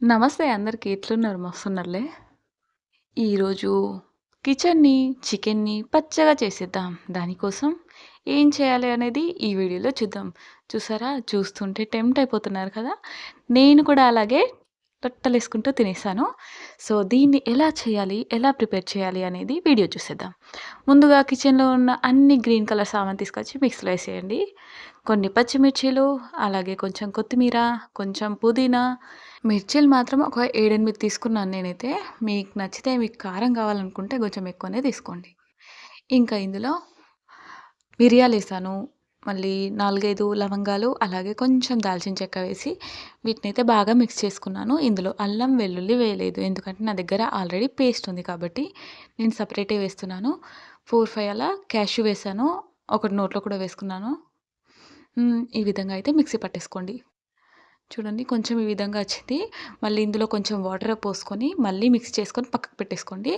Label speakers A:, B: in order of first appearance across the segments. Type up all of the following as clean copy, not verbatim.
A: నమస్తే అందరికి. ఎట్లున్నారు? మస్తున్నారులే. ఈరోజు కిచెన్‌ని, చికెన్‌ని పచ్చగా చేసేద్దాం. దానికోసం ఏం చేయాలి అనేది ఈ వీడియోలో చూద్దాం. చూసారా? చూస్తుంటే టెంప్ట్ అయిపోతున్నారు కదా! నేను కూడా అలాగే లొట్టలేసుకుంటూ తినేసాను. సో, దీన్ని ఎలా చేయాలి? ఎలా ప్రిపేర్ చేయాలి? అనేది వీడియో చూసేద్దాం. ముందుగా కిచెన్‌లో ఉన్న అన్ని గ్రీన్ కలర్ సామాను తీసుకొచ్చి మిక్సీలో ఏసేయండి. కొన్ని పచ్చిమిర్చీలు, అలాగే కొంచెం కొత్తిమీర, కొంచెం పుదీనా, మిర్చీలు మాత్రం ఒక 7, 8 తీసుకున్నాను నేనైతే. మీకు నచ్చితే మీకు కారం కావాలనుకుంటే కొంచెం ఎక్కువనే తీసుకోండి. ఇంకా ఇందులో మిరియాలేసాను. మళ్ళీ 4, 5 లవంగాలు, అలాగే కొంచెం దాల్చిన చెక్క వేసి వీటినైతే బాగా మిక్స్ చేసుకున్నాను. ఇందులో అల్లం, వెల్లుల్లి వేయలేదు. ఎందుకంటే నా దగ్గర ఆల్రెడీ పేస్ట్ ఉంది కాబట్టి నేను సెపరేటే వేస్తున్నాను. 4, 5 అలా క్యాష్యూ వేసాను. ఒకటి నోట్లో కూడా వేసుకున్నాను. ఈ విధంగా అయితే మిక్సీ పట్టేసుకోండి. చూడండి కొంచెం ఈ విధంగా వచ్చింది. మళ్ళీ ఇందులో కొంచెం వాటర్ పోసుకొని మళ్ళీ మిక్స్ చేసుకొని పక్కకు పెట్టేసుకోండి.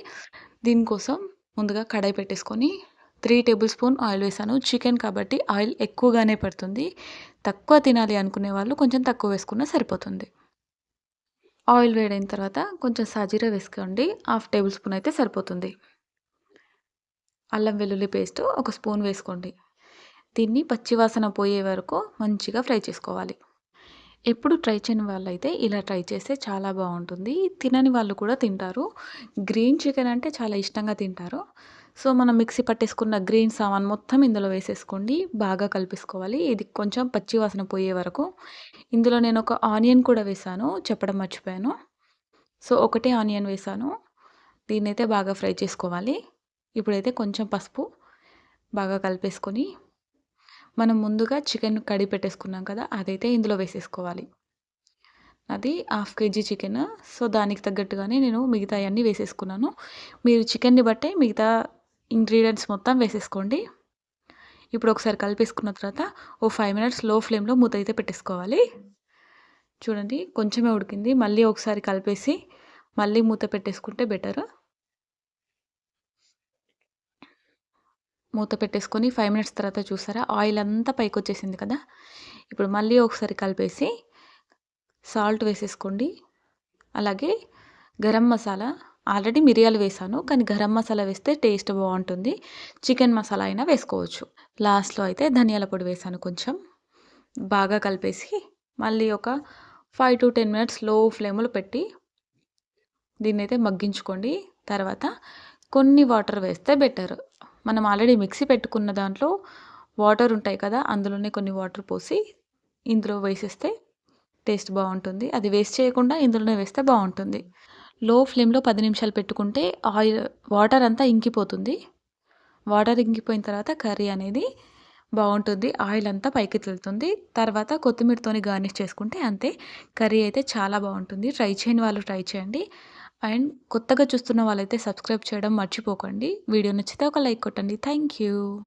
A: దీనికోసం ముందుగా కడాయి పెట్టేసుకొని 3 టేబుల్ స్పూన్ ఆయిల్ వేసాను. చికెన్ కాబట్టి ఆయిల్ ఎక్కువగానే పడుతుంది. తక్కువ తినాలి అనుకునే వాళ్ళు కొంచెం తక్కువ వేసుకున్నా సరిపోతుంది. ఆయిల్ వేడైన తర్వాత కొంచెం సాజీరా వేసుకోండి. హాఫ్ టేబుల్ స్పూన్ అయితే సరిపోతుంది. అల్లం వెల్లుల్లి పేస్ట్ ఒక స్పూన్ వేసుకోండి. దీన్ని పచ్చి వాసన పోయే వరకు మంచిగా ఫ్రై చేసుకోవాలి. ఎప్పుడు ట్రై చేయని వాళ్ళైతే ఇలా ట్రై చేస్తే చాలా బావుంటుంది. తినని వాళ్ళు కూడా తింటారు. గ్రీన్ చికెన్ అంటే చాలా ఇష్టంగా తింటారు. సో, మనం మిక్సీ పట్టేసుకున్న గ్రీన్ సామాను మొత్తం ఇందులో వేసేసుకోండి. బాగా కలిపేసుకోవాలి. ఇది కొంచెం పచ్చి వాసన పోయే వరకు. ఇందులో నేనొక ఆనియన్ కూడా వేశాను. చెప్పడం మర్చిపోయాను. సో, ఒకటే ఆనియన్ వేశాను. దీన్నైతే బాగా ఫ్రై చేసుకోవాలి. ఇప్పుడైతే కొంచెం పసుపు బాగా కలిపేసుకొని, మనం ముందుగా చికెన్ కడిగి పెట్టేసుకున్నాం కదా! అదైతే ఇందులో వేసేసుకోవాలి. అది హాఫ్ కేజీ చికెను. సో, దానికి తగ్గట్టుగానే నేను మిగతాయన్నీ వేసేసుకున్నాను. మీరు చికెన్‌ని బట్టే మిగతా ఇంగ్రీడియెంట్స్ మొత్తం వేసేసుకోండి. ఇప్పుడు ఒకసారి కలిపేసుకున్న తర్వాత ఓ 5 మినిట్స్ లో ఫ్లేమ్‌లో మూత అయితే పెట్టేసుకోవాలి. చూడండి కొంచెమే ఉడికింది. మళ్ళీ ఒకసారి కలిపేసి మళ్ళీ మూత పెట్టేసుకుంటే బెటరు. మూత పెట్టేసుకొని 5 మినిట్స్ తర్వాత చూసారా ఆయిల్ అంతా పైకొచ్చేసింది కదా! ఇప్పుడు మళ్ళీ ఒకసారి కలిపేసి సాల్ట్ వేసేసుకోండి. అలాగే గరం మసాలా ఆల్రెడీ మిరియాలు వేశాను. కానీ గరం మసాలా వేస్తే టేస్ట్ బావుంటుంది. చికెన్ మసాలా అయినా వేసుకోవచ్చు. లాస్ట్‌లో అయితే ధనియాల పొడి వేశాను కొంచెం. బాగా కలిపేసి మళ్ళీ ఒక 5-10 మినిట్స్ లో ఫ్లేమ్‌లో పెట్టి దీన్నైతే మగ్గించుకోండి. తర్వాత కొన్ని వాటర్ వేస్తే బెటర్. మనం ఆల్రెడీ మిక్సీ పెట్టుకున్న దాంట్లో వాటర్ ఉంటాయి కదా! అందులోనే కొన్ని వాటర్ పోసి ఇందులో వేసేస్తే టేస్ట్ బావుంటుంది. అది వేస్ట్ చేయకుండా ఇందులోనే వేస్తే బావుంటుంది. లో ఫ్లేమ్‌లో 10 నిమిషాలు పెట్టుకుంటే వాటర్ అంతా ఇంకిపోతుంది. వాటర్ ఇంకిపోయిన తర్వాత కర్రీ అనేది బావుంటుంది. ఆయిల్ అంతా పైకి తేలుతుంది. తర్వాత కొత్తిమీరతోని గార్నిష్ చేసుకుంటే అంతే. కర్రీ అయితే చాలా బావుంటుంది. ట్రై చేయని వాళ్ళు ట్రై చేయండి. అండ్ కొత్తగా చూస్తున్న వాళ్ళైతే సబ్స్క్రైబ్ చేయడం మర్చిపోకండి. వీడియో నచ్చితే ఒక లైక్ కొట్టండి. Thank you.